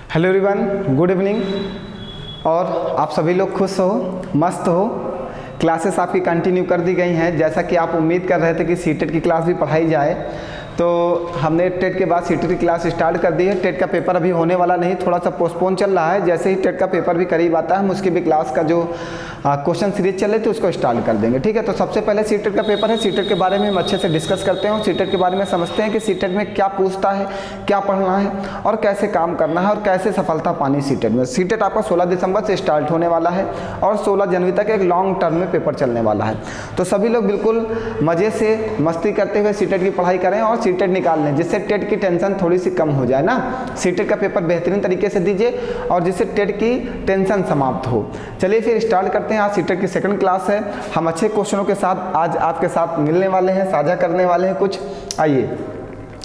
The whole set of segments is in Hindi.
Hello everyone, good evening. और आप सभी लोग खुश हो, मस्त हो। क्लासेस आपकी कंटिन्यू कर दी गई हैं। जैसा कि आप उम्मीद कर रहे थे कि सीटेट की क्लास भी पढ़ाई जाए, तो हमने टेट के बाद सीटेट की क्लास स्टार्ट कर दी है। टेट का पेपर अभी होने वाला नहीं, थोड़ा सा पोस्टपोन चल रहा है। जैसे ही टेट का पेपर भी करीब आता है, हम उसकी भी क्लास का जो क्वेश्चन सीरीज चले थे उसको स्टार्ट कर देंगे। ठीक है, तो सबसे पहले सीटेट का पेपर है। सीटेट के बारे में हम अच्छे से डिस्कस करते हैं, सीटेट के बारे में समझते हैं कि सीटेट में क्या पूछता है, क्या पढ़ना है और कैसे काम करना है और कैसे सफलता पानी सीटेट में। सीटेट आपका 16 दिसंबर से स्टार्ट होने वाला है और 16 जनवरी तक एक लॉन्ग टर्म में पेपर चलने वाला है। तो सभी लोग बिल्कुल मज़े से मस्ती करते हुए सीटेट की पढ़ाई करें और सीटेट निकाल लें, जिससे टेट की टेंशन थोड़ी सी कम हो जाए ना। सीटेट का पेपर बेहतरीन तरीके से दीजिए और जिससे टेट की टेंशन समाप्त हो। चलिए फिर स्टार्ट करते हैं। आज सीटेट की सेकंड क्लास है। हम अच्छे क्वेश्चनों के साथ आज आपके साथ मिलने वाले हैं, साझा करने वाले हैं कुछ। आइए,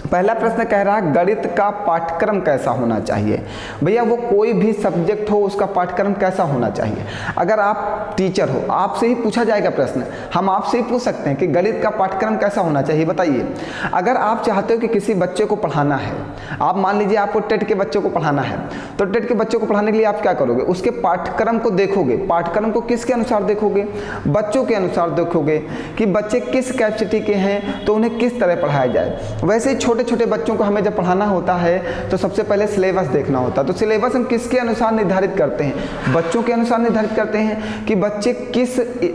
पहला प्रश्न कह रहा है गणित का पाठ्यक्रम कैसा होना चाहिए। भैया वो कोई भी सब्जेक्ट हो, उसका पाठ्यक्रम कैसा होना चाहिए। अगर आप टीचर हो, आपसे ही पूछा जाएगा प्रश्न, हम आपसे ही पूछ सकते हैं कि गणित का पाठ्यक्रम कैसा होना चाहिए, बताइए। अगर आप चाहते हो कि किसी बच्चे को पढ़ाना है, आप मान लीजिए आपको टेट के बच्चों को पढ़ाना है, तो टेट के बच्चों को पढ़ाने के लिए आप क्या करोगे, उसके पाठ्यक्रम को देखोगे। पाठ्यक्रम को किसके अनुसार देखोगे, बच्चों के अनुसार देखोगे कि बच्चे किस कैपेसिटी के हैं, तो उन्हें किस तरह पढ़ाया जाए। वैसे ही छोटे छोटे बच्चों को हमें जब पढ़ाना होता है तो सबसे पहले सिलेबस देखना होता है। तो सिलेबस हम किसके अनुसार निर्धारित करते हैं, बच्चों के अनुसार निर्धारित करते हैं कि बच्चे किस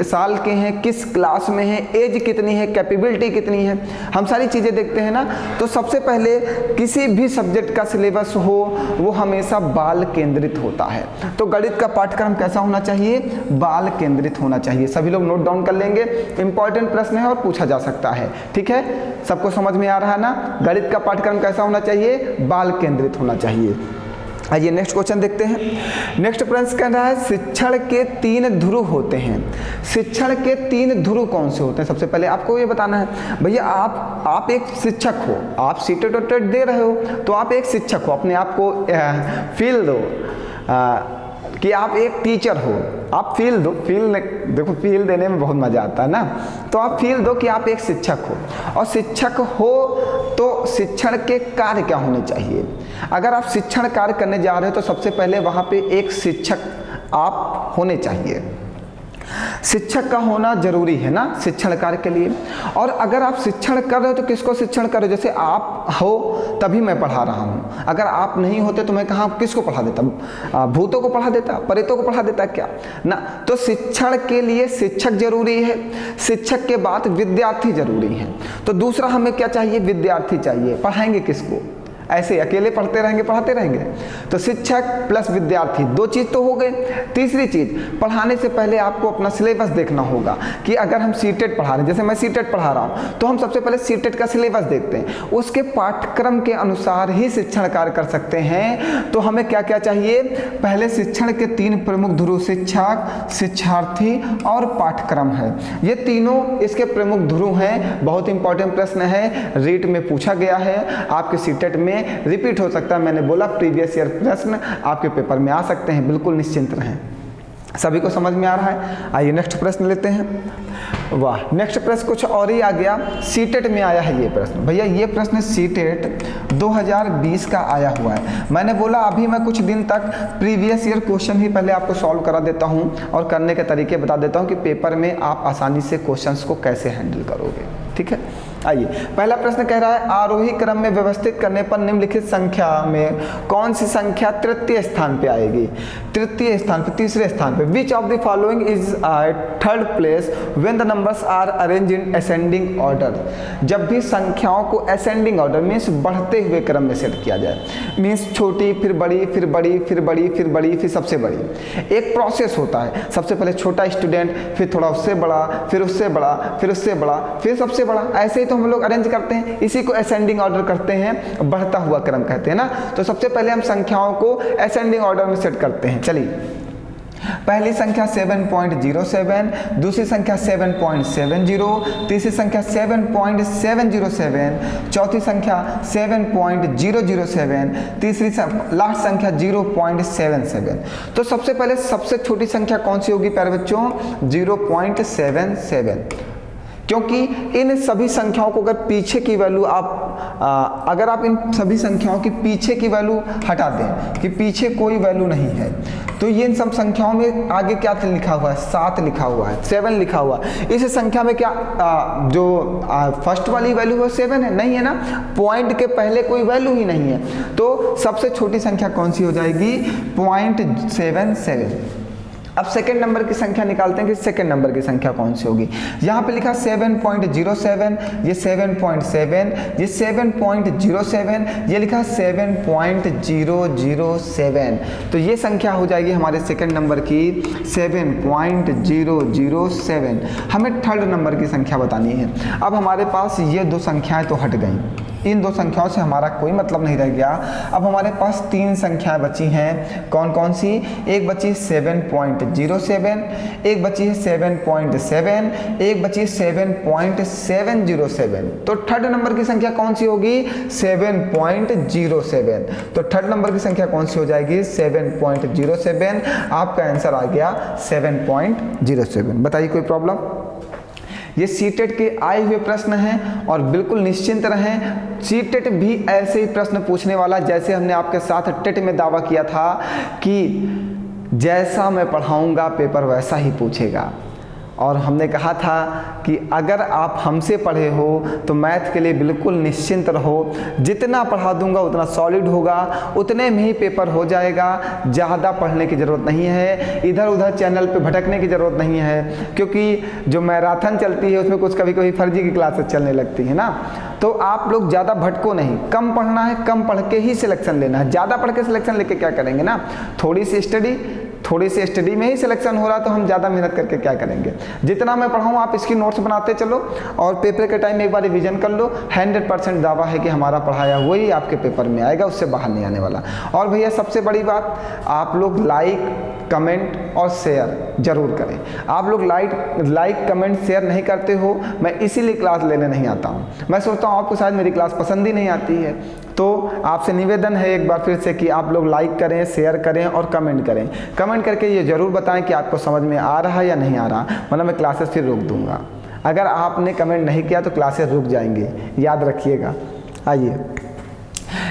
साल के हैं, किस क्लास में हैं, एज कितनी है, कैपेबिलिटी कितनी है, हम सारी चीज़ें देखते हैं ना। तो सबसे पहले किसी भी सब्जेक्ट का सिलेबस हो वो हमेशा बाल केंद्रित होता है। तो गणित का पाठ्यक्रम कैसा होना चाहिए, बाल केंद्रित होना चाहिए। सभी लोग नोट डाउन कर लेंगे, इंपॉर्टेंट प्रश्न है और पूछा जा सकता है। ठीक है, सबको समझ में आ रहा है ना। गणित का पाठ्यक्रम कैसा होना चाहिए, बाल केंद्रित होना चाहिए। आइए नेक्स्ट क्वेश्चन देखते हैं। नेक्स्ट प्रश्न कह रहा है शिक्षण के 3 ध्रुव होते हैं। शिक्षण के 3 ध्रुव कौन से होते हैं, सबसे पहले आपको ये बताना है। भैया आप एक शिक्षक हो, आप सीटेट और टेट दे रहे हो, तो आप एक शिक्षक हो, अपने आप को फील दो कि आप एक टीचर हो। आप फील दो, देखो फील देने में बहुत मज़ा आता है ना। तो आप फील दो कि आप एक शिक्षक हो, और शिक्षक हो तो शिक्षण के कार्य क्या होने चाहिए। अगर आप शिक्षण कार्य करने जा रहे हो तो सबसे पहले वहाँ पे एक शिक्षक आप होने चाहिए। शिक्षक का होना जरूरी है ना शिक्षण कार्य के लिए। और अगर आप शिक्षण कर रहे हो तो किसको शिक्षण कर रहे हो, जैसे आप हो तभी मैं पढ़ा रहा हूँ। अगर आप नहीं होते तो मैं कहाँ किसको पढ़ा देता, भूतों को पढ़ा देता, प्रेतों को पढ़ा देता क्या ना। तो शिक्षण के लिए शिक्षक जरूरी है, शिक्षक के बाद विद्यार्थी जरूरी है। तो दूसरा हमें क्या चाहिए, विद्यार्थी चाहिए। पढ़ाएंगे किसको, ऐसे अकेले पढ़ते रहेंगे, पढ़ाते रहेंगे। तो शिक्षक प्लस विद्यार्थी, 2 चीज़ तो हो गए। तीसरी चीज़, पढ़ाने से पहले आपको अपना सिलेबस देखना होगा कि अगर हम सीटेट पढ़ा रहे हैं, जैसे मैं सीटेट पढ़ा रहा हूँ, तो हम सबसे पहले सीटेट का सिलेबस देखते हैं, उसके पाठ्यक्रम के अनुसार ही शिक्षण कार्य कर सकते हैं। तो हमें क्या क्या चाहिए, पहले शिक्षण के 3 प्रमुख ध्रुव शिक्षक, शिक्षार्थी और पाठ्यक्रम है। ये तीनों इसके प्रमुख ध्रुव हैं। बहुत इंपॉर्टेंट प्रश्न है, रीट में पूछा गया है, आपके सीटेट में रिपीट हो सकता है। मैंने बोला प्रीवियस ईयर प्रश्न आपके पेपर में आ सकते हैं, बिल्कुल निश्चिंत रहें। सभी को समझ में आ रहा है। आइए नेक्स्ट प्रश्न लेते हैं। वाह, नेक्स्ट प्रश्न कुछ और ही आ गया। सीटेट में आया है ये प्रश्न। भैया ये प्रश्न सीटेट 2020 का आया हुआ है। मैंने बोला अभी मैं कुछ दिन तक प्रीवियस ईयर क्वेश्चन ही पहले आपको सॉल्व करा देता हूँ और करने के तरीके बता देता हूँ कि पेपर में आप आसानी से क्वेश्चंस को कैसे हैंडल करोगे। ठीक है, आइए पहला प्रश्न कह रहा है आरोही क्रम में व्यवस्थित करने पर निम्नलिखित संख्या में कौन सी संख्या तृतीय स्थान पे आएगी। तृतीय स्थान पे, तीसरे स्थान पे। Which of the following is third place when the numbers are arrange in ascending order. जब भी संख्याओं को असेंडिंग ऑर्डर मीन्स बढ़ते हुए क्रम में सेट किया जाए, मीन्स छोटी फिर बड़ी फिर बड़ी फिर बड़ी फिर बड़ी फिर सबसे बड़ी। एक प्रोसेस होता है, सबसे पहले छोटा स्टूडेंट, फिर थोड़ा उससे बड़ा, फिर उससे बड़ा, फिर उससे बड़ा, फिर सबसे बड़ा। ऐसे ही तो हम लोग अरेंज करते हैं, इसी को असेंडिंग ऑर्डर करते हैं, बढ़ता हुआ क्रम कहते हैं ना। तो सबसे पहले हम संख्याओं को असेंडिंग ऑर्डर में सेट करते हैं। चलिए, पहली संख्या 7.07, दूसरी संख्या 7.70, तीसरी संख्या 7.707, चौथी संख्या 7.007, तीसरी लास्ट संख्या 0.77। तो सबसे पहले सबसे छोटी संख्या कौन सी होगी प्यारे बच्चों, 0.77। क्योंकि इन सभी संख्याओं को अगर पीछे की वैल्यू अगर आप इन सभी संख्याओं की पीछे की वैल्यू हटा दें कि पीछे कोई वैल्यू नहीं है, तो ये इन सब संख्याओं में आगे क्या लिखा हुआ है, 7 लिखा हुआ है, 7 लिखा हुआ है। इस संख्या में क्या जो फर्स्ट वाली वैल्यू है 7 है, नहीं है ना, पॉइंट के पहले कोई वैल्यू ही नहीं है। तो सबसे छोटी संख्या कौन सी हो जाएगी, 0.77। अब सेकेंड नंबर की संख्या निकालते हैं कि सेकेंड नंबर की संख्या कौन सी होगी। यहाँ पे लिखा 7.07, ये 7.7, ये 7.07, ये लिखा 7.007। तो ये संख्या हो जाएगी हमारे सेकेंड नंबर की 7.007। हमें थर्ड नंबर की संख्या बतानी है। अब हमारे पास ये दो संख्याएं तो हट गई, इन दो संख्याओं से हमारा कोई मतलब नहीं रह गया। अब हमारे पास 3 संख्याएं बची हैं, कौन कौन सी, एक बची 7.07, एक बची है 7.7, एक बची 7.707। तो थर्ड नंबर की संख्या कौन सी होगी, 7.07। तो थर्ड नंबर की संख्या कौन सी हो जाएगी, 7.07। आपका आंसर आ गया 7.07। बताइए कोई प्रॉब्लम। ये सीटेट के आए हुए प्रश्न हैं और बिल्कुल निश्चिंत रहें, सीटेट भी ऐसे ही प्रश्न पूछने वाला जैसे हमने आपके साथ टेट में दावा किया था कि जैसा मैं पढ़ाऊंगा पेपर वैसा ही पूछेगा। और हमने कहा था कि अगर आप हमसे पढ़े हो तो मैथ के लिए बिल्कुल निश्चिंत रहो, जितना पढ़ा दूंगा उतना सॉलिड होगा, उतने में ही पेपर हो जाएगा। ज़्यादा पढ़ने की ज़रूरत नहीं है, इधर उधर चैनल पे भटकने की ज़रूरत नहीं है, क्योंकि जो मैराथन चलती है उसमें कुछ कभी कभी फर्जी की क्लासेस चलने लगती है ना। तो आप लोग ज़्यादा भटको नहीं, कम पढ़ना है, कम पढ़ के ही सिलेक्शन लेना है। ज़्यादा पढ़ के सिलेक्शन लेके क्या करेंगे ना, थोड़ी सी स्टडी में ही सिलेक्शन हो रहा, तो हम ज़्यादा मेहनत करके क्या करेंगे। जितना मैं पढ़ाऊँ आप इसकी नोट्स बनाते चलो और पेपर के टाइम एक बार रिवीजन कर लो। 100% दावा है कि हमारा पढ़ाया वही आपके पेपर में आएगा, उससे बाहर नहीं आने वाला। और भैया सबसे बड़ी बात, आप लोग लाइक कमेंट और शेयर जरूर करें। आप लोग लाइक कमेंट शेयर नहीं करते हो, मैं इसीलिए क्लास लेने नहीं आता हूँ। मैं सोचता हूँ आपको शायद मेरी क्लास पसंद ही नहीं आती है। तो आपसे निवेदन है एक बार फिर से कि आप लोग लाइक करें, शेयर करें और कमेंट करें। कमेंट करके ये ज़रूर बताएं कि आपको समझ में आ रहा है या नहीं आ रहा, वरना मैं क्लासेस फिर रोक दूंगा। अगर आपने कमेंट नहीं किया तो क्लासेस रुक जाएंगे, याद रखिएगा। आइए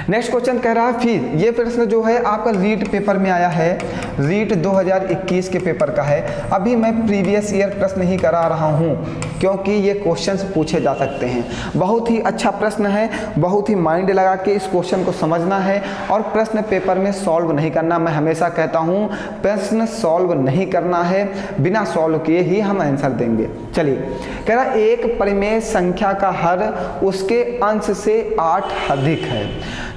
नेक्स्ट क्वेश्चन कह रहा है, फिर ये प्रश्न जो है आपका रीट पेपर में आया है, रीट 2021 के पेपर का है। अभी मैं प्रीवियस ईयर प्रश्न ही करा रहा हूँ क्योंकि ये क्वेश्चंस पूछे जा सकते हैं। बहुत ही अच्छा प्रश्न है, बहुत ही माइंड लगा के इस क्वेश्चन को समझना है और प्रश्न पेपर में सॉल्व नहीं करना। मैं हमेशा कहता हूँ प्रश्न सॉल्व नहीं करना है, बिना सॉल्व किए ही हम आंसर देंगे। चलिए कह रहा एक परिमेय संख्या का हर उसके अंश से 8 अधिक है।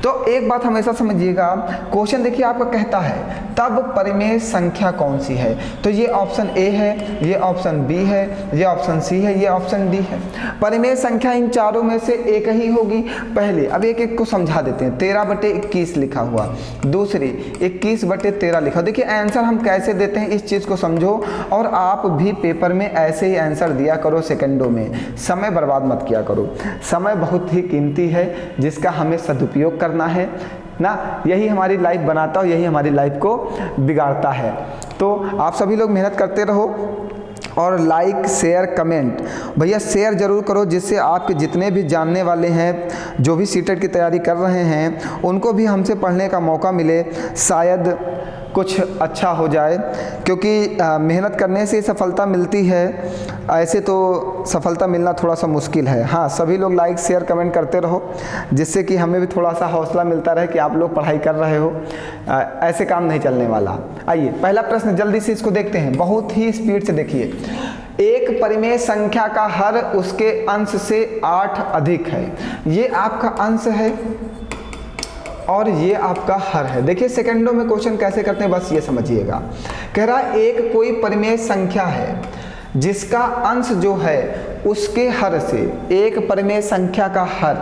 तो एक बात हमेशा समझिएगा, क्वेश्चन देखिए आपका कहता है तब परिमेय संख्या कौन सी है। तो ये ऑप्शन ए है, ये ऑप्शन बी है, ये ऑप्शन सी है, ये ऑप्शन डी है। परिमेय संख्या इन चारों में से एक ही होगी। पहले अब एक एक को समझा देते हैं। 13/21 लिखा हुआ, दूसरी 21/13 लिखा। देखिए आंसर हम कैसे देते हैं इस चीज़ को समझो, और आप भी पेपर में ऐसे ही आंसर दिया करो सेकंडों में, समय बर्बाद मत किया करो। समय बहुत ही कीमती है जिसका हमें सदुपयोग करना है ना, यही हमारी लाइफ बनाता है, यही हमारी लाइफ को बिगाड़ता है। तो आप सभी लोग मेहनत करते रहो और लाइक शेयर कमेंट भैया शेयर ज़रूर करो, जिससे आपके जितने भी जानने वाले हैं, जो भी सीटेट की तैयारी कर रहे हैं, उनको भी हमसे पढ़ने का मौका मिले, शायद कुछ अच्छा हो जाए। क्योंकि मेहनत करने से सफलता मिलती है, ऐसे तो सफलता मिलना थोड़ा सा मुश्किल है। हाँ, सभी लोग लाइक शेयर कमेंट करते रहो, जिससे कि हमें भी थोड़ा सा हौसला मिलता रहे कि आप लोग पढ़ाई कर रहे हो। ऐसे काम नहीं चलने वाला। आइए पहला प्रश्न जल्दी से इसको देखते हैं, बहुत ही स्पीड से देखिए। एक परिमेय संख्या का हर उसके अंश से 8 अधिक है। ये आपका अंश है और ये आपका हर है। देखिए सेकंडों में क्वेश्चन कैसे करते हैं बस ये समझिएगा। कह रहा है एक कोई परिमेय संख्या है जिसका अंश जो है उसके हर से, एक परिमेय संख्या का हर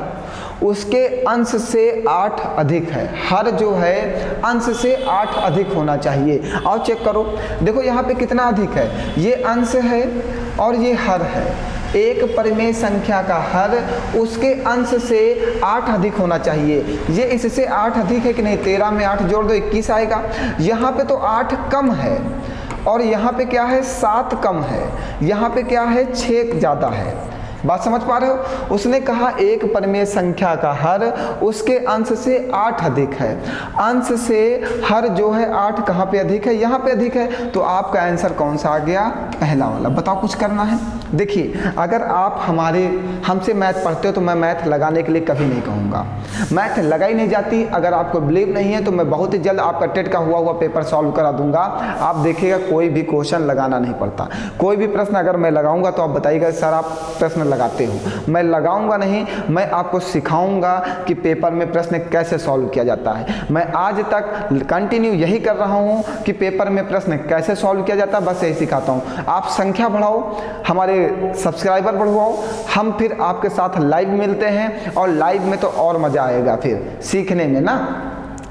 उसके अंश से 8 अधिक है। हर जो है अंश से 8 अधिक होना चाहिए। आओ चेक करो, देखो यहाँ पे कितना अधिक है, ये अंश है और ये हर है। एक परिमेय संख्या का हर उसके अंश से 8 अधिक होना चाहिए। ये इससे 8 अधिक है कि नहीं, 13 में 8 जोड़ दो 21 आएगा। यहाँ पे तो 8 कम है और यहाँ पे क्या है 7 कम है, यहाँ पे क्या है 6 ज़्यादा है। बात समझ पा रहे हो? उसने कहा एक परिमेय संख्या का हर उसके अंश से 8 अधिक है। अंश से हर जो है 8 कहाँ पे अधिक है? यहाँ पे अधिक है। तो आपका आंसर कौन सा आ गया? पहला वाला। बताओ कुछ करना है। देखिए अगर आप हमसे मैथ पढ़ते हो तो मैं मैथ लगाने के लिए कभी नहीं कहूँगा, मैथ लगाई नहीं जाती। अगर आपको बिलीव नहीं है तो मैं बहुत ही जल्द आपका टेट का हुआ पेपर सॉल्व करा दूंगा। आप देखिएगा कोई भी क्वेश्चन लगाना नहीं पड़ता। कोई भी प्रश्न अगर मैं लगाऊंगा तो आप बताइएगा सर आप प्रश्न लगाते हो। मैं लगाऊंगा नहीं, मैं आपको सिखाऊंगा कि पेपर में प्रश्न कैसे सॉल्व किया जाता है। मैं आज तक कंटिन्यू यही कर रहा हूं कि पेपर में प्रश्न कैसे सॉल्व किया जाता है, बस यही सिखाता हूं। आप संख्या बढ़ाओ, हमारे सब्सक्राइबर बढ़वाओ, हम फिर आपके साथ लाइव मिलते हैं और लाइव में तो और मजा आएगा फिर सीखने में ना।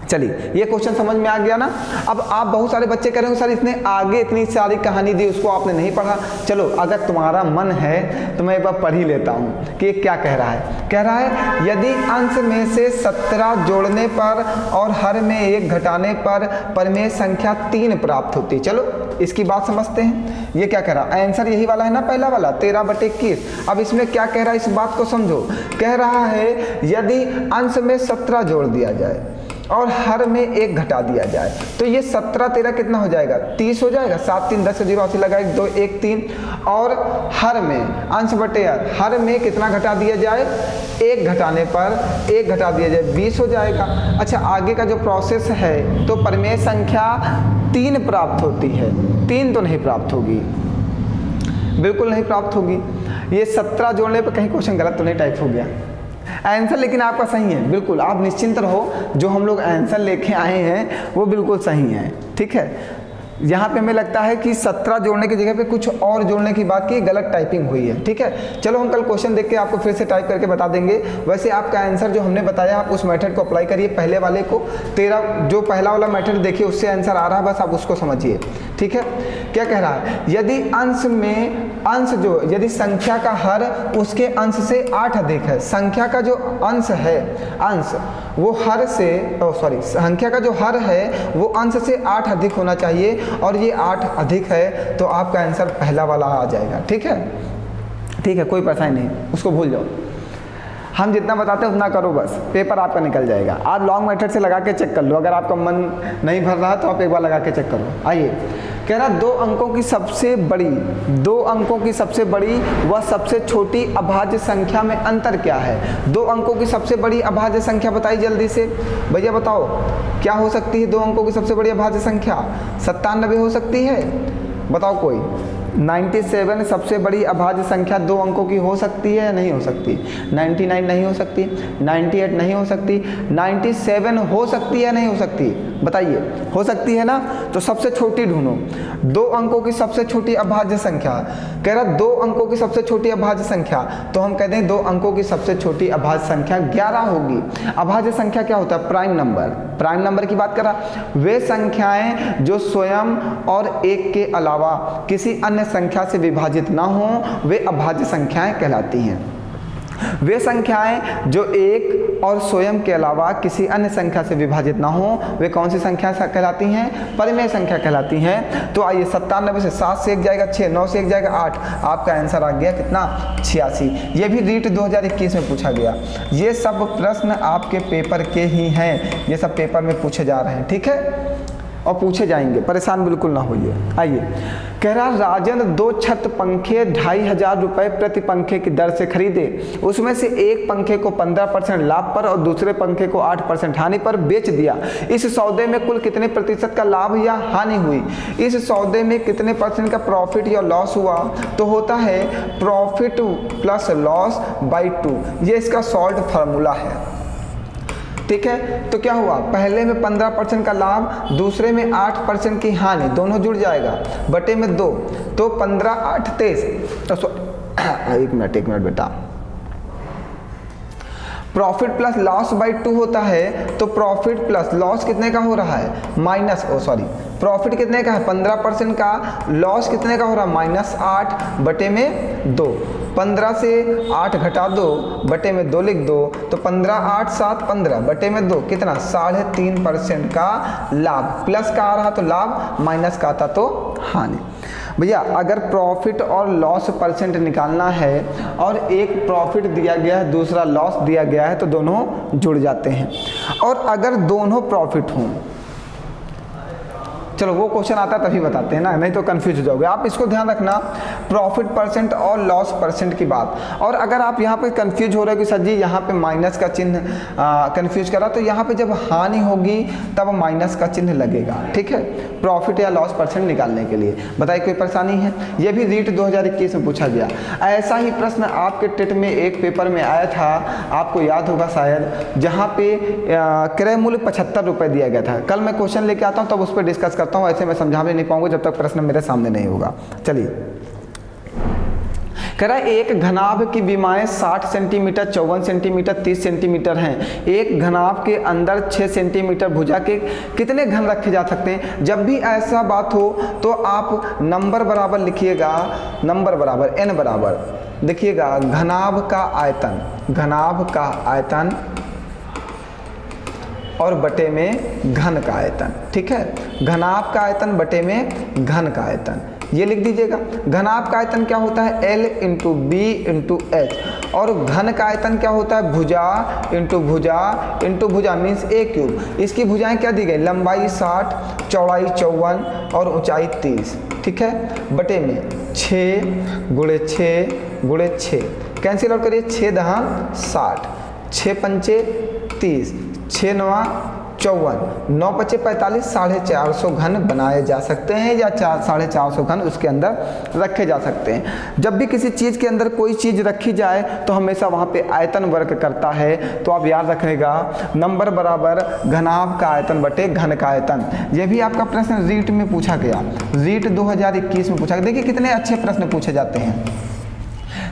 चलिए ये क्वेश्चन समझ में आ गया ना। अब आप बहुत सारे बच्चे कह रहे हो सर इसने आगे इतनी सारी कहानी दी उसको आपने नहीं पढ़ा। चलो अगर तुम्हारा मन है तो मैं एक बार पढ़ ही लेता हूँ कि ये क्या कह रहा है। कह रहा है यदि अंश में से 17 जोड़ने पर और हर में 1 घटाने पर परिमेय संख्या 3 प्राप्त होती। चलो इसकी बात समझते हैं। ये क्या कह रहा है? आंसर यही वाला है ना, पहला वाला 13/21। अब इसमें क्या कह रहा है इस बात को समझो। कह रहा है यदि अंश में 17 जोड़ दिया जाए और हर में 1 घटा दिया जाए तो ये 17 13 कितना हो जाएगा? 30 हो जाएगा। 7 3 10 0 80 लगा 1 2 1 3। और हर में अंश बटे हर में कितना घटा दिया जाए? 1 घटाने पर 1 घटा दिया जाए 20 हो जाएगा। अच्छा आगे का जो प्रोसेस है तो परिमेय संख्या 3 प्राप्त होती है। 3 तो नहीं प्राप्त होगी, बिल्कुल नहीं प्राप्त होगी। ये 17 जोड़ने पर कहीं क्वेश्चन गलत तो नहीं टाइप हो गया? आंसर लेकिन आपका सही है, बिल्कुल आप निश्चिंत रहो। जो हम लोग आंसर लेके आए हैं वो बिल्कुल सही है, ठीक है। यहाँ पे हमें लगता है कि 17 जोड़ने की जगह पे कुछ और जोड़ने की बात की, गलत टाइपिंग हुई है, ठीक है। चलो हम कल क्वेश्चन देख के आपको फिर से टाइप करके बता देंगे। वैसे आपका आंसर जो हमने बताया आप उस मेथड को अप्लाई करिए, पहले वाले को। 13 जो पहला वाला मेथड देखिए उससे आंसर आ रहा है, बस आप उसको समझिए, ठीक है। क्या कह रहा है? यदि यदि संख्या का हर उसके अंश से 8 अधिक है। संख्या का जो अंश है, अंश वो हर से संख्या का जो हर है वो अंश से 8 अधिक होना चाहिए और ये 8 अधिक है तो आपका आंसर पहला वाला आ जाएगा, ठीक है। ठीक है, कोई परेशानी नहीं, उसको भूल जाओ। हम जितना बताते हैं उतना करो, बस पेपर आपका निकल जाएगा। आप लॉन्ग मेथड से लगा के चेक कर लो, अगर आपका मन नहीं भर रहा तो आप एक बार लगा के चेक करो। आइए कह रहा 2 अंकों की सबसे बड़ी व सबसे छोटी अभाज्य संख्या में अंतर क्या है? 2 अंकों की सबसे बड़ी अभाज्य संख्या बताइए जल्दी से भैया, बताओ क्या हो सकती है 2 अंकों की सबसे बड़ी अभाज्य संख्या? 97 हो सकती है, बताओ कोई। 97 सबसे बड़ी अभाज्य संख्या 2 अंकों की हो सकती है या नहीं हो सकती? 99 नहीं हो सकती, 98 नहीं हो सकती, 97 हो सकती है या नहीं हो सकती? बताइए, हो सकती है ना? तो सबसे छोटी ढूंढो, 2 अंकों की सबसे छोटी अभाज्य संख्या। कह रहा 2 अंकों की सबसे छोटी अभाज्य संख्या, तो हम कहते हैं 2 अंकों की सबसे छोटी अभाज्य संख्या 11 होगी। अभाज्य संख्या क्या होता है? Prime number. प्राइम नंबर की बात कर रहा, वे संख्याएं जो स्वयं और 1 के अलावा किसी अन्य संख्या से विभाजित ना हो वे अभाज्य संख्याएं कहलाती हैं। वे संख्याएं जो 1 और स्वयं के अलावा किसी अन्य संख्या से विभाजित ना हो वे कौन सी संख्या कहलाती हैं? परिमेय संख्या कहलाती हैं। तो आइए 97 से 7 से 1 जाएगा 6, 9 से 1 जाएगा 8, आपका आंसर आ गया कितना? 86। ये भी रीट 2021 में पूछा गया। ये सब प्रश्न आपके पेपर के ही हैं, ये सब पेपर में पूछे जा रहे हैं, ठीक है, और पूछे जाएंगे, परेशान बिल्कुल ना होइए। आइए कह रहा राजन 2 छत पंखे 2500 रुपये प्रति पंखे की दर से खरीदे। उसमें से एक पंखे को 15% लाभ पर और दूसरे पंखे को 8% हानि पर बेच दिया। इस सौदे में कुल कितने प्रतिशत का लाभ या हानि हुई? इस सौदे में कितने % का प्रॉफिट या लॉस हुआ? तो होता है प्रॉफिट प्लस लॉस बाई 2। ये इसका सॉल्व फार्मूला है, ठीक है। तो क्या हुआ? पहले में 15% का लाभ, दूसरे में 8% की हानि, दोनों जुड़ जाएगा बटे में 2, तो 15 8 23। एक मिनट बेटा, प्रॉफिट प्लस लॉस बाई 2 होता है, तो प्रॉफिट प्लस लॉस कितने का हो रहा है? प्रॉफिट कितने का है? 15% का, लॉस कितने का हो रहा है? -8 बटे में 2। 15 से 8 घटा दो बटे में 2 लिख दो, तो 15 8 7 15 बटे में 2 कितना? 3.5% का लाभ। प्लस का आ रहा तो लाभ, माइनस का आता तो हानि। भैया अगर प्रॉफिट और लॉस परसेंट निकालना है और एक प्रॉफिट दिया गया है दूसरा लॉस दिया गया है तो दोनों जुड़ जाते हैं। और अगर दोनों प्रॉफिट हों, चलो वो क्वेश्चन आता है तभी बताते हैं ना, नहीं तो कंफ्यूज हो जाओगे। आप इसको ध्यान रखना, प्रॉफिट परसेंट और लॉस परसेंट की बात। और अगर आप यहाँ पे कंफ्यूज हो रहे हो कि सर जी यहाँ पे माइनस का चिन्ह कंफ्यूज करा, तो यहाँ पे जब हानि होगी तब माइनस का चिन्ह लगेगा, ठीक है, प्रॉफिट या लॉस परसेंट निकालने के लिए। बताइए कोई परेशानी है? ये भी रीट 2021 में पूछा गया। ऐसा ही प्रश्न आपके टेट में एक पेपर में आया था, आपको याद होगा शायद, जहाँ पे क्रय मूल्य 75 रुपये दिया गया था। कल मैं क्वेश्चन लेके आता हूँ तब उस पर डिस्कस करता हूँ, ऐसे मैं समझा भी नहीं पाऊंगा जब तक प्रश्न मेरे सामने नहीं होगा। चलिए, कह रहा है एक घनाभ की विमाएं 60 सेंटीमीटर, 54 सेंटीमीटर, 30 सेंटीमीटर हैं। एक घनाभ के अंदर 6 सेंटीमीटर भुजा के कितने घन रखे जा सकते हैं? जब भी ऐसा बात हो तो आप नंबर बराबर लिखिएगा, नंबर बराबर n बराबर देखिएगा घनाभ का आयतन, घनाभ का आयतन और बटे में घन का आयतन, ठीक है, घनाभ का आयतन बटे में घन का आयतन, ये लिख दीजिएगा। घनाभ का आयतन क्या होता है? L into B into H, और घन का आयतन क्या होता है? भुजा इंटू भुजा इंटू भुजा मीन्स a क्यूब। इसकी भुजाएं क्या दी गई? लंबाई 60, चौड़ाई 54 और ऊंचाई 30, ठीक है, बटे में 6 गुणे 6 गुणे 6, कैंसिल आउट करिए, 6 दहा 60, 6 पंचे 30, 6 नवा 54, 9 पचे 45, 450 घन बनाए जा सकते हैं या 450 घन उसके अंदर रखे जा सकते हैं। जब भी किसी चीज़ के अंदर कोई चीज़ रखी जाए तो हमेशा वहाँ पे आयतन वर्क करता है, तो आप याद रखिएगा नंबर बराबर घनाभ का आयतन बटे घन का आयतन। यह भी आपका प्रश्न रीट में पूछा गया, रीट 2021 में पूछा गया। देखिए कितने अच्छे प्रश्न पूछे जाते हैं।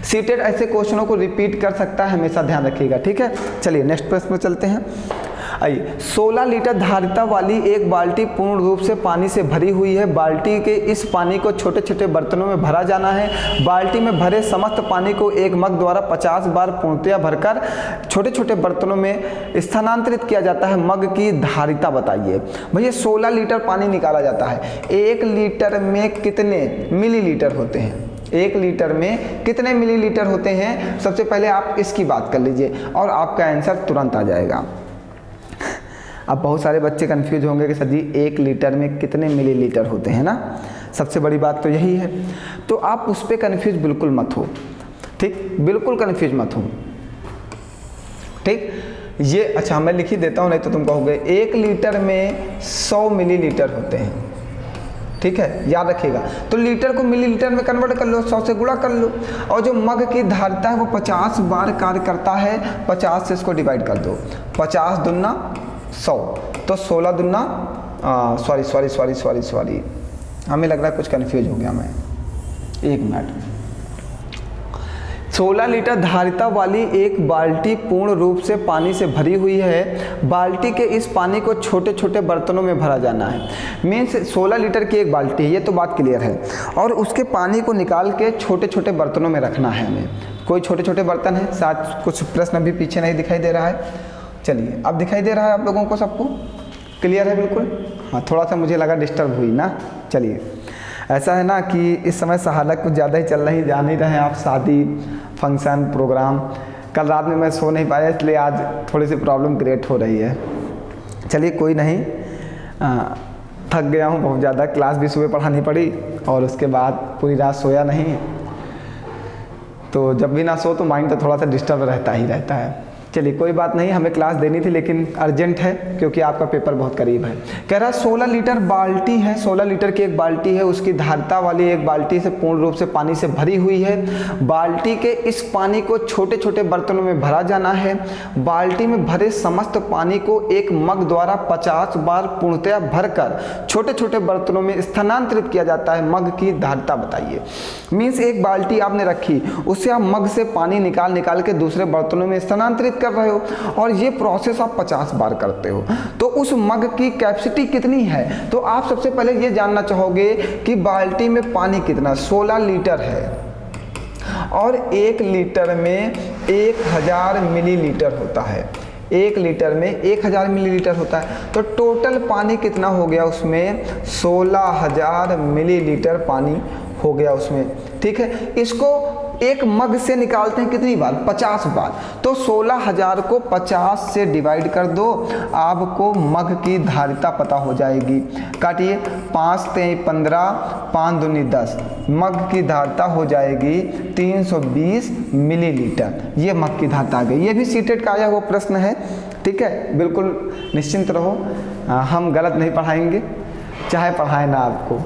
सीटेड ऐसे क्वेश्चनों को रिपीट कर सकता है, हमेशा ध्यान रखिएगा, ठीक है। चलिए नेक्स्ट प्रश्न पर चलते हैं। आइए, 16 लीटर धारिता वाली एक बाल्टी पूर्ण रूप से पानी से भरी हुई है। बाल्टी के इस पानी को छोटे छोटे बर्तनों में भरा जाना है। बाल्टी में भरे समस्त पानी को एक मग द्वारा 50 बार पूर्णतया भरकर छोटे छोटे बर्तनों में स्थानांतरित किया जाता है। मग की धारिता बताइए। भैया 16 लीटर पानी निकाला जाता है, 1 लीटर में कितने मिलीलीटर होते हैं? 1 लीटर में कितने मिलीलीटर होते हैं? सबसे पहले आप इसकी बात कर लीजिए और आपका आंसर तुरंत आ जाएगा। अब बहुत सारे बच्चे कंफ्यूज होंगे कि सर जी 1 लीटर में कितने मिलीलीटर होते हैं ना, सबसे बड़ी बात तो यही है। तो आप उस पर कंफ्यूज बिल्कुल मत हो, ठीक, बिल्कुल कंफ्यूज मत हो, ठीक। ये अच्छा मैं लिख ही देता हूँ, नहीं तो तुम कहोगे 1 लीटर में 100 मिलीलीटर होते हैं, ठीक है, याद रखिएगा। तो लीटर को मिलीलीटर में कन्वर्ट कर लो, 100 से गुणा कर लो, और जो मग की धारिता है वो 50 बार कार्य करता है। 50 से इसको डिवाइड कर दो, 50 दुना 100, तो 16 दुना सॉरी हमें लग रहा है कुछ कंफ्यूज हो गया मैं, 1 मिनट। 16 लीटर धारिता वाली एक बाल्टी पूर्ण रूप से पानी से भरी हुई है। बाल्टी के इस पानी को छोटे छोटे बर्तनों में भरा जाना है। मीन्स 16 लीटर की एक बाल्टी है, ये तो बात क्लियर है, और उसके पानी को निकाल के छोटे छोटे बर्तनों में रखना है हमें। कोई छोटे छोटे बर्तन है, साथ कुछ प्रश्न अभी पीछे नहीं दिखाई दे रहा है। चलिए अब दिखाई दे रहा है आप लोगों को, सबको क्लियर है बिल्कुल? हाँ, थोड़ा सा मुझे लगा डिस्टर्ब हुई ना। चलिए, ऐसा है ना कि इस समय सहालक कुछ ज़्यादा ही चल रही, जान ही रहे हैं आप, शादी फंक्शन प्रोग्राम। कल रात में मैं सो नहीं पाया, इसलिए आज थोड़ी सी प्रॉब्लम क्रिएट हो रही है। चलिए कोई नहीं, थक गया हूँ बहुत ज़्यादा, क्लास भी सुबह पढ़ानी पड़ी और उसके बाद पूरी रात सोया नहीं, तो जब भी ना सो तो माइंड तो थोड़ा सा डिस्टर्ब रहता ही रहता है। चलिए कोई बात नहीं, हमें क्लास देनी थी लेकिन अर्जेंट है क्योंकि आपका पेपर बहुत करीब है। कह रहा है 16 लीटर बाल्टी है, 16 लीटर की एक बाल्टी है, उसकी धारिता वाली एक बाल्टी से पूर्ण रूप से पानी से भरी हुई है। बाल्टी के इस पानी को छोटे छोटे बर्तनों में भरा जाना है। बाल्टी में भरे समस्त पानी को एक मग द्वारा 50 बार पूर्णतया भरकर छोटे छोटे बर्तनों में स्थानांतरित किया जाता है। मग की धारिता बताइए। मीन्स एक बाल्टी आपने रखी, उससे आप मग से पानी निकाल के दूसरे बर्तनों में स्थानांतरित कर रहे हो, और ये प्रोसेस आप 50 बार करते हो, तो उस मग की कैपेसिटी कितनी है? तो आप सबसे पहले ये जानना चाहोगे कि बाल्टी में पानी कितना, 16 लीटर है और 1 लीटर में 1000 मिलीलीटर होता है। 1 लीटर में 1000 मिलीलीटर होता है, तो टोटल पानी कितना हो गया उसमें? 16000 मिलीलीटर पानी हो गया उसमें, ठीक है। इसको एक मग से निकालते हैं कितनी बार, 50 बार। तो 16,000 को 50 से डिवाइड कर दो, आपको मग की धारिता पता हो जाएगी। काटिए, 5 3 15, 5 दूनी 10, मग की धारिता हो जाएगी 320 मिलीलीटर। ये मग की धारिता आ गई। ये भी सीटेट का आया हुआ प्रश्न है, ठीक है। बिल्कुल निश्चिंत रहो, हम गलत नहीं पढ़ाएंगे, चाहे पढ़ाए ना आपको,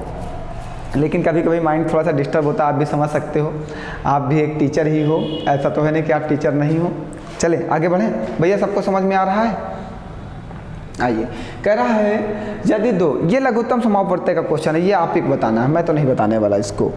लेकिन कभी कभी माइंड थोड़ा सा डिस्टर्ब होता है, आप भी समझ सकते हो, आप भी एक टीचर ही हो, ऐसा तो है नहीं कि आप टीचर नहीं हो। चले आगे बढ़ें भैया, सबको समझ में आ रहा है? आइए, कह रहा है यदि दो, ये लघुत्तम समापवर्ती का क्वेश्चन है, ये आप ही बताना है, मैं तो नहीं बताने वाला इसको,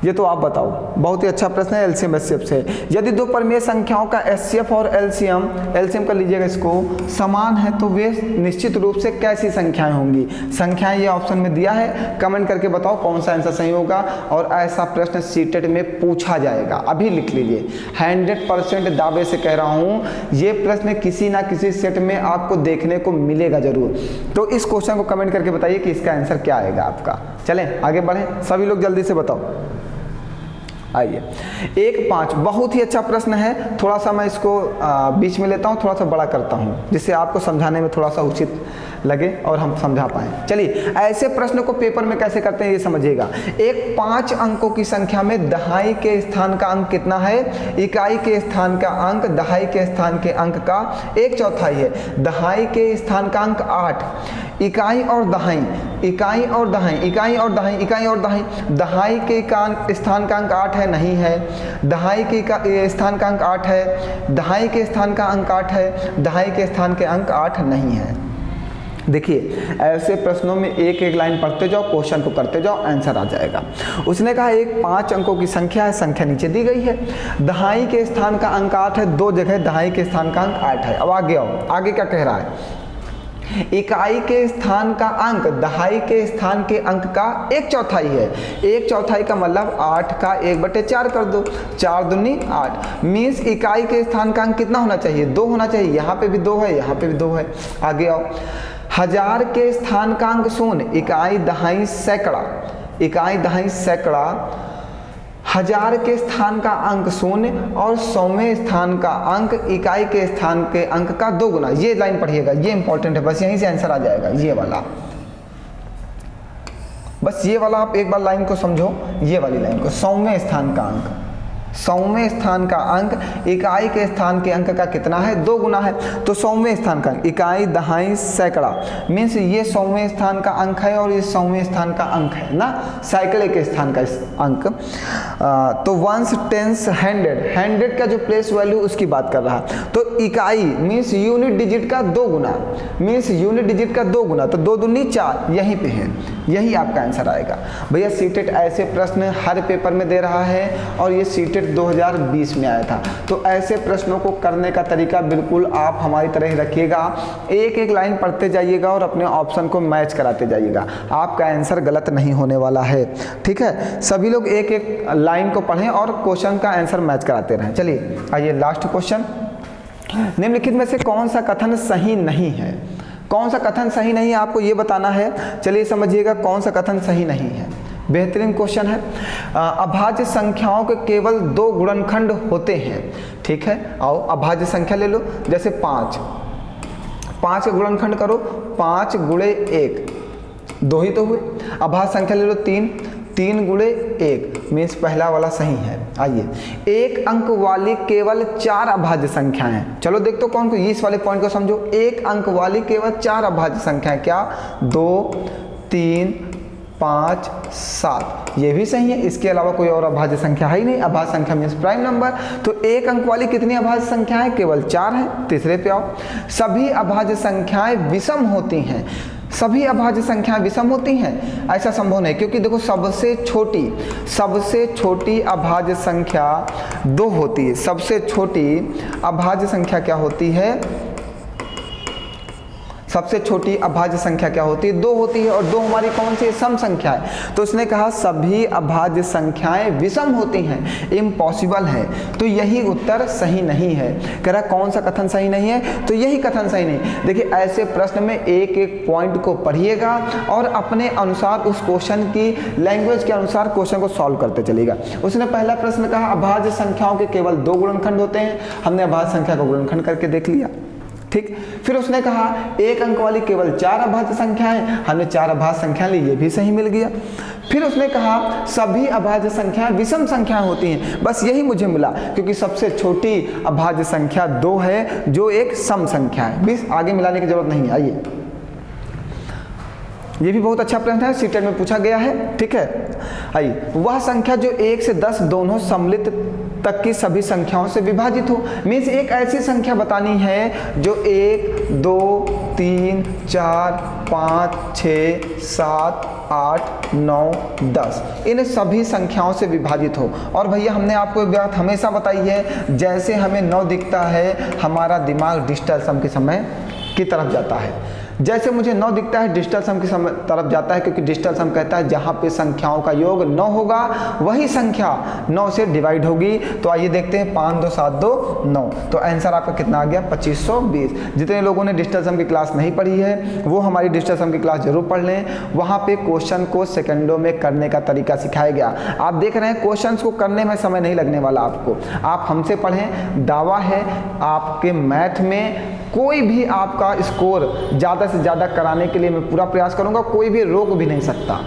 ये तो आप बताओ। बहुत ही अच्छा प्रश्न है, एलसीएम एचसीएफ से। यदि दो परिमेय संख्याओं का एचसीएफ और एलसीएम कर लीजिएगा इसको, समान है तो वे निश्चित रूप से कैसी संख्याएं होंगी? संख्याएं ये ऑप्शन में दिया है, कमेंट करके बताओ कौन सा आंसर सही होगा। और ऐसा प्रश्न सीटेट में पूछा जाएगा, अभी लिख लीजिए, 100% दावे से कह रहा हूँ, ये प्रश्न किसी ना किसी सेट में आपको देखने को मिलेगा जरूर। तो इस क्वेश्चन को कमेंट करके बताइए कि इसका आंसर क्या आएगा आपका। चलें आगे बढ़ें, सभी लोग जल्दी से बताओ। आइए, 1-5 बहुत ही अच्छा प्रश्न है। थोड़ा सा मैं इसको बीच में लेता हूँ, थोड़ा सा बड़ा करता हूँ, जिससे आपको समझाने में थोड़ा सा उचित लगे और हम समझा पाएँ। चलिए, ऐसे प्रश्नों को पेपर में कैसे करते हैं ये समझिएगा। एक 5 अंकों की संख्या में दहाई के स्थान का अंक कितना है? इकाई के स्थान का अंक दहाई के स्थान के अंक का 1/4 है। दहाई के स्थान का अंक 8, इकाई और दहाई, इकाई और दहाई, इकाई और दहाई, इकाई और दहाई, दहाई के स्थान का अंक 8 है, नहीं है। दहाई के स्थान का अंक 8 है, दहाई के स्थान का अंक 8 है, दहाई के स्थान के अंक 8 नहीं है। देखिए, ऐसे प्रश्नों में एक एक लाइन पढ़ते जाओ, क्वेश्चन को करते जाओ, आंसर आ जाएगा। उसने कहा एक 5 अंकों की संख्या है, संख्या नीचे दी गई है, दहाई के स्थान का अंक 8 है, 2 जगह दहाई के स्थान का अंक 8 है। अब आगे आओ, आगे क्या कह रहा है? इकाई के स्थान का अंक दहाई के स्थान के अंक का 1/4 है। 1/4 का मतलब 8 का 1/4 कर दो, 4 दूनी 8, मीन्स इकाई के स्थान का अंक कितना होना चाहिए? 2 होना चाहिए। यहाँ पे भी 2 है, यहाँ पे भी 2 है। आगे आओ, 1000 के स्थान का अंक 0, इकाई दहाई सैकड़ा, इकाई दहाई सैकड़ा, 1000 के स्थान का अंक 0 और 100वें स्थान का अंक इकाई के स्थान के अंक का 2 गुना। ये लाइन पढ़िएगा, ये इंपॉर्टेंट है, बस यहीं से आंसर आ जाएगा। ये वाला, बस ये वाला आप एक बार लाइन को समझो, ये वाली लाइन को, 100वें स्थान का अंक, 100वें स्थान का अंक इकाई के स्थान के अंक का कितना है? 2 गुना है। तो 100वें स्थान का अंक, इकाई दहाई सैकड़ा, मीन्स ये 100वें स्थान का अंक है और ये 100वें स्थान का अंक है ना, सैकड़े के स्थान का अंक। तो 1 10 100 का जो प्लेस वैल्यू उसकी बात कर रहा है। तो इकाई मीन्स यूनिट डिजिट का 2 गुना, मीन्स यूनिट डिजिट का 2 गुना, तो 2 दूनी 4, यहीं पे है, यही आपका आंसर आएगा। भैया सीटेट ऐसे प्रश्न हर पेपर में दे रहा है और ये सीटेट 2020 में आया था। तो ऐसे प्रश्नों को करने का तरीका बिल्कुल आप हमारी तरह ही रखिएगा, एक एक लाइन पढ़ते जाइएगा और अपने ऑप्शन को मैच कराते जाइएगा, आपका आंसर गलत नहीं होने वाला है, ठीक है। सभी लोग एक एक लाइन को पढ़ें और क्वेश्चन का आंसर मैच कराते रहें। चलिए आइए लास्ट क्वेश्चन, निम्नलिखित में से कौन सा कथन सही नहीं है? कौन सा कथन सही नहीं है आपको ये बताना है। चलिए समझिएगा कौन सा कथन सही नहीं है, बेहतरीन क्वेश्चन है। अभाज्य संख्याओं के केवल 2 गुणनखंड होते हैं, ठीक है। आओ अभाज्य संख्या ले लो, जैसे 5 का गुणनखंड करो, 5 गुणे 1, 2 ही तो हुए। अभाज्य संख्या ले लो 3 गुणे 1, मीन्स पहला वाला सही है। आइए, 1 अंक वाली केवल 4 अभाज्य संख्याएं हैं। चलो देख तो कौन को, इस वाले पॉइंट को समझो। 1 अंक वाली केवल 4 अभाज्य संख्याएं, क्या? 2 3 5 7, ये भी सही है। इसके अलावा कोई और अभाज्य संख्या है ही नहीं। अभाज्य संख्या मीन्स प्राइम नंबर। तो 1 अंक वाली कितनी अभाज्य संख्याएं? केवल 4 हैं। तीसरे पे आओ, सभी अभाज्य संख्याएं विषम होती हैं। सभी अभाज्य संख्याएं विषम होती हैं? ऐसा संभव नहीं, क्योंकि देखो सबसे छोटी अभाज्य संख्या 2 होती है। सबसे छोटी अभाज्य संख्या क्या होती है? सबसे छोटी अभाज्य संख्या क्या होती है? 2 होती है, और 2 हमारी कौन सी सम संख्या है। तो उसने कहा सभी अभाज्य संख्याएं विषम होती हैं, इम्पॉसिबल है। तो यही उत्तर सही नहीं है। कह रहा कौन सा कथन सही नहीं है? तो यही कथन सही नहीं। देखिए ऐसे प्रश्न में एक एक पॉइंट को पढ़िएगा और अपने अनुसार उस क्वेश्चन की लैंग्वेज के अनुसार क्वेश्चन को सॉल्व करते चलिएगा। उसने पहला प्रश्न कहा अभाज्य संख्याओं के केवल 2 गुणनखंड होते हैं, हमने अभाज्य संख्या को गुणनखंड करके देख लिया, ठीक। फिर उसने कहा 1 अंक वाली केवल 4 अभाज्य संख्याएं, हमने 4 अभाज्य संख्या ली, ये भी सही मिल गया। फिर उसने कहा सभी अभाज्य संख्याएं विषम संख्याएं होती हैं, बस यही मुझे मिला क्योंकि सबसे छोटी अभाज्य संख्या 2 है जो एक सम संख्या है, बीस आगे मिलाने की जरूरत नहीं है। आइए, ये भी बहुत अच्छा प्रश्न है, सीटेट में पूछा गया है, ठीक है। आइए, वह संख्या जो 1 से 10 दोनों सम्मिलित तक की सभी संख्याओं से विभाजित हो। मीन्स एक ऐसी संख्या बतानी है जो 1, 2, 3, 4, 5, 6, 7, 8, 9, 10 इन सभी संख्याओं से विभाजित हो। और भैया हमने आपको एक बात हमेशा बताई है, जैसे हमें 9 दिखता है हमारा दिमाग डिजिटल सम के समय की तरफ जाता है। जैसे मुझे 9 दिखता है डिजिटल सम की तरफ जाता है, क्योंकि डिजिटल सम कहता है जहाँ पे संख्याओं का योग 9 होगा वही संख्या 9 से डिवाइड होगी। तो आइए देखते हैं 5, 2, 7, 2, 9। तो आंसर आपका कितना आ गया? 2520। जितने लोगों ने डिजिटल सम की क्लास नहीं पढ़ी है वो हमारी डिजिटल सम की क्लास जरूर पढ़ लें, वहाँ पे क्वेश्चन को सेकंडों में करने का तरीका सिखाया गया। आप देख रहे हैं क्वेश्चन को करने में समय नहीं लगने वाला आपको, आप हमसे पढ़ें, दावा है आपके मैथ में कोई भी आपका स्कोर ज़्यादा से ज़्यादा कराने के लिए मैं पूरा प्रयास करूंगा, कोई भी रोक भी नहीं सकता।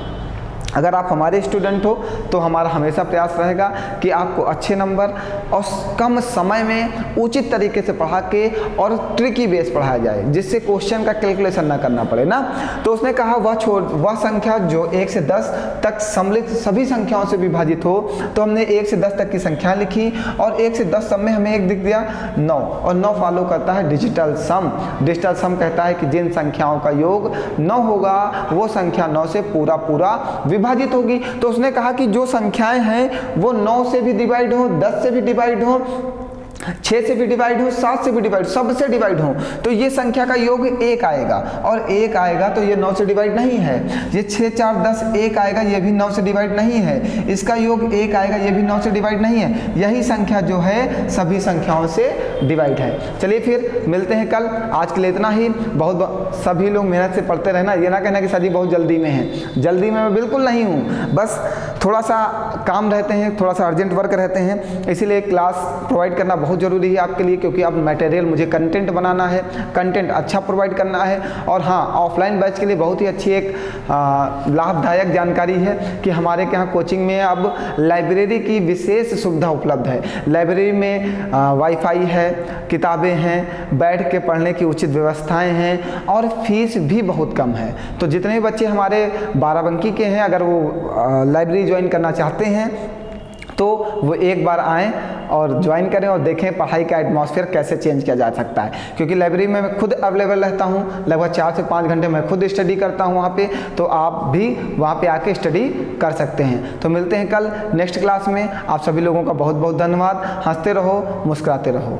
अगर आप हमारे स्टूडेंट हो तो हमारा हमेशा प्रयास रहेगा कि आपको अच्छे नंबर और कम समय में उचित तरीके से पढ़ा के और ट्रिकी बेस पढ़ाया जाए, जिससे क्वेश्चन का कैलकुलेशन ना करना पड़े ना। तो उसने कहा वह संख्या जो 1 से 10 तक सम्मिलित सभी संख्याओं से विभाजित हो। तो हमने 1 से 10 तक की संख्या लिखी और 1 से 10 सब में हमें एक दिख दिया 9, और 9 फॉलो करता है डिजिटल सम। डिजिटल सम कहता है कि जिन संख्याओं का योग 9 होगा वो संख्या 9 से पूरा विभाजित होगी। तो उसने कहा कि जो संख्याएं हैं वो 9 से भी डिवाइड हो, 10 से भी डिवाइड हो, 6 से भी डिवाइड हो, 7 से भी डिवाइड, सबसे डिवाइड हो, तो ये संख्या का योग 1 आएगा। और 1 आएगा तो ये 9 से डिवाइड नहीं है। ये 6, 4, 10 1 आएगा, ये भी 9 से डिवाइड नहीं है। इसका योग 1 आएगा, ये भी 9 से डिवाइड नहीं है। यही संख्या जो है सभी संख्याओं से डिवाइड है। चलिए फिर मिलते हैं कल, आज के लिए इतना ही। बहुत सभी लोग मेहनत से पढ़ते रहना, ये ना कहना कि सर जी बहुत जल्दी में है। जल्दी में मैं बिल्कुल नहीं हूँ, बस थोड़ा सा काम रहते हैं, थोड़ा सा अर्जेंट वर्क रहते हैं, इसीलिए क्लास प्रोवाइड करना बहुत ज़रूरी है आपके लिए, क्योंकि अब मटेरियल मुझे कंटेंट बनाना है, कंटेंट अच्छा प्रोवाइड करना है। और हाँ, ऑफलाइन बैच के लिए बहुत ही अच्छी एक लाभदायक जानकारी है कि हमारे यहाँ कोचिंग में अब लाइब्रेरी की विशेष सुविधा उपलब्ध है। लाइब्रेरी में वाईफाई है, किताबें हैं, बैठ के पढ़ने की उचित व्यवस्थाएं हैं और फीस भी बहुत कम है। तो जितने भी बच्चे हमारे बाराबंकी के हैं, अगर वो लाइब्रेरी ज्वाइन करना चाहते हैं तो वो एक बार आएँ और ज्वाइन करें और देखें पढ़ाई का एटमॉस्फेयर कैसे चेंज किया जा सकता है। क्योंकि लाइब्रेरी में मैं खुद अवेलेबल रहता हूँ, लगभग 4 से 5 घंटे मैं खुद स्टडी करता हूँ वहाँ पे, तो आप भी वहाँ पे आके स्टडी कर सकते हैं। तो मिलते हैं कल नेक्स्ट क्लास में। आप सभी लोगों का बहुत बहुत धन्यवाद। हंसते रहो, मुस्कुराते रहो।